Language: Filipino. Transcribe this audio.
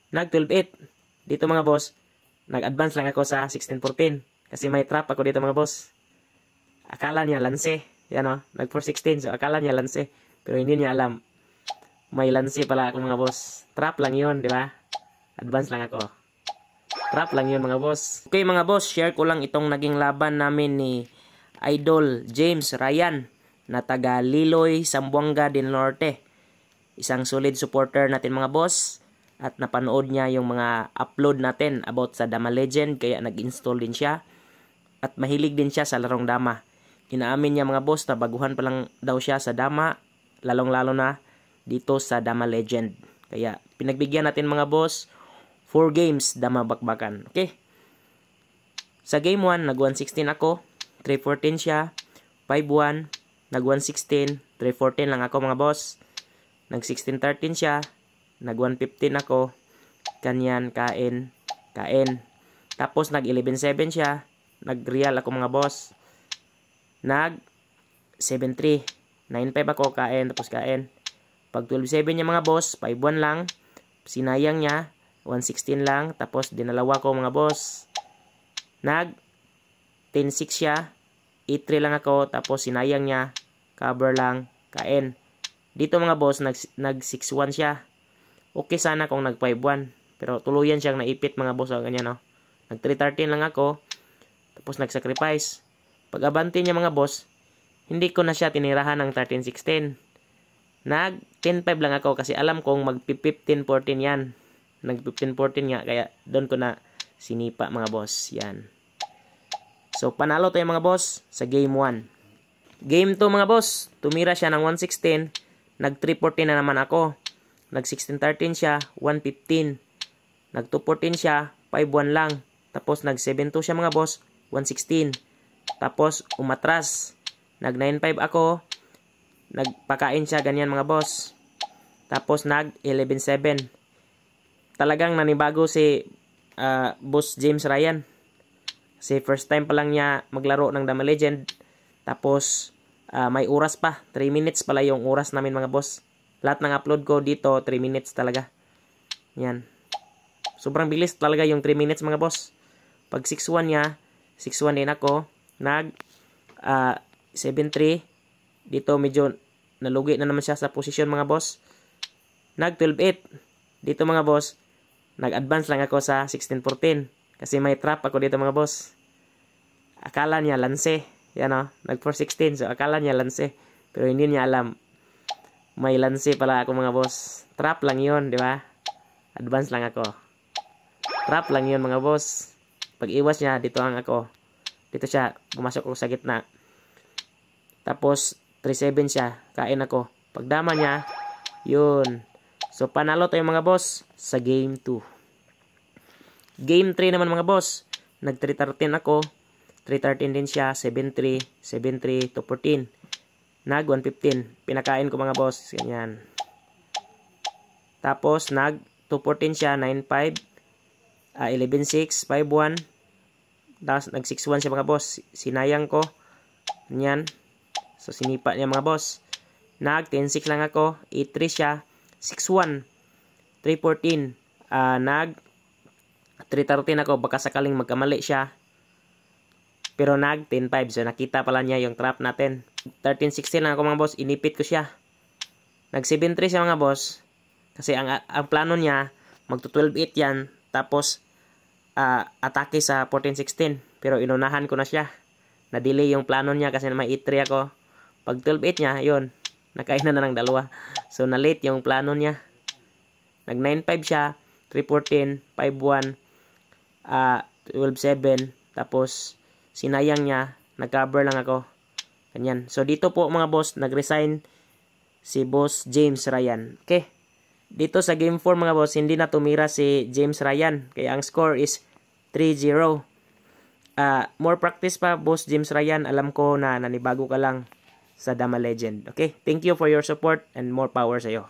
Nag 12-8. Dito mga boss, nag-advance lang ako sa 16-14. Kasi may trap ako dito mga boss. Akala niya lanse. Yan o, nag 4-16. So akala niya lanse. Pero hindi niya alam. May lanse pala ako mga boss. Trap lang yun, di ba? Advance lang ako. Trap lang yun mga boss. Okay mga boss, share ko lang itong naging laban namin ni Idol James Ryan na taga Liloy, Zamboanga del Norte. Isang solid supporter natin mga boss. At napanood niya yung mga upload natin about sa Dama Legend. Kaya nag-install din siya. At mahilig din siya sa larong Dama. Inaamin niya mga boss na baguhan pa lang daw siya sa Dama. Lalong-lalo na dito sa Dama Legend. Kaya pinagbigyan natin mga boss 4 games Dama Bakbakan. Okay. Sa game 1, nag 116 ako. 314 siya. 5-1. Nag 116. 314 lang ako mga boss. Nag 1613 siya. Nag 115 ako. Kanyan, kain. Tapos nag 117 siya. Nag real ako mga boss. Nag 73. 95 ako, kain. Tapos kain. Pag 12-7 niya mga boss, 5-1 lang. Sinayang niya. 116 lang. Tapos dinalawa ko mga boss. Nag 10-6 siya. 8-3 lang ako. Tapos sinayang niya. Cover lang. Kain. Dito mga boss, nag 6-1 siya. Okay sana kung nag 5-1. Pero tuluyan siyang naipit mga boss. Ganyan, no? Nag 313 lang ako. Tapos nag-sacrifice. Pag abante niya mga boss, hindi ko na siya tinirahan ng 13-16. Nag 10-5 lang ako kasi alam kong mag 15-14 yan. Nag 15-14 nga. Kaya doon ko na sinipa mga boss. Yan. So panalo tayo mga boss sa game 1. Game 2 mga boss. Tumira siya ng 116. Nag 314 na naman ako. Nag 1613 siya, 115. Nag 214 siya, 51 lang. Tapos nag 72 siya mga boss, 116. Tapos umatras. Nag 95 ako. Nagpakain siya ganyan mga boss. Tapos nag 117. Talagang nanibago si Boss James Ryan. Kasi first time pa lang niya maglaro ng Dama Legend. Tapos may oras pa. 3 minutes pala yung oras namin mga boss. Lahat ng upload ko dito, 3 minutes talaga. Yan. Sobrang bilis talaga yung 3 minutes mga boss. Pag 6-1 niya, 6-1 din ako. Nag 7-3. Dito medyo nalugi na naman siya sa posisyon mga boss. Nag 12-8. Dito mga boss, nag-advance lang ako sa 16-14. Kasi may trap ako dito mga boss. Akala niya lanse. Yan o, nag 4-16. So akala niya lanse. Pero hindi niya alam. May lanse pala ako mga boss. Trap lang yun, di ba? Advance lang ako. Trap lang yun mga boss. Pag iwas niya, dito ang ako. Dito siya, pumasok ako sa gitna. Tapos, 3-7 siya. Kain ako. Pag dama niya, yun. So, panalo tayo mga boss sa game 2. Game 3 naman mga boss. Nag 313 ako. 313 din siya. 7-3, 7-3, 214. Nag 115. Pinakain ko mga boss. Ganyan. Tapos nag 214 siya. 9-5. 11-6. 5-1. Tapos nag 6-1 siya mga boss. Sinayang ko. Ganyan. So sinipa niya mga boss. Nag 10-6 lang ako. 8-3 siya. 6-1. 3-14. Nag 3-13 ako. Baka sakaling magkamali siya. Pero nag 10-5. So nakita pala niya yung trap natin. 13-16 lang ako mga boss. Inipit ko siya. Nag 7-3 siya mga boss. Kasi ang plano niya, magto 12-8 yan. Tapos, atake sa 14-16. Pero inunahan ko na siya. Na-delay yung plano niya kasi may 8-3 ako. Pag 12-8 niya, yun. Nakain na ng dalawa. So, na-late yung plano niya. Nag 9-5 siya. 3-14. 5-1. 12-7. Tapos, sinayang niya. Nag-cover lang ako. Ganyan. So, dito po mga boss, nag-resign si Boss James Ryan. Okay. Dito sa game 4 mga boss, hindi na tumira si James Ryan. Kaya ang score is 3-0. More practice pa, Boss James Ryan. Alam ko na nanibago ka lang sa Dama Legend. Okay. Thank you for your support and more power sa iyo.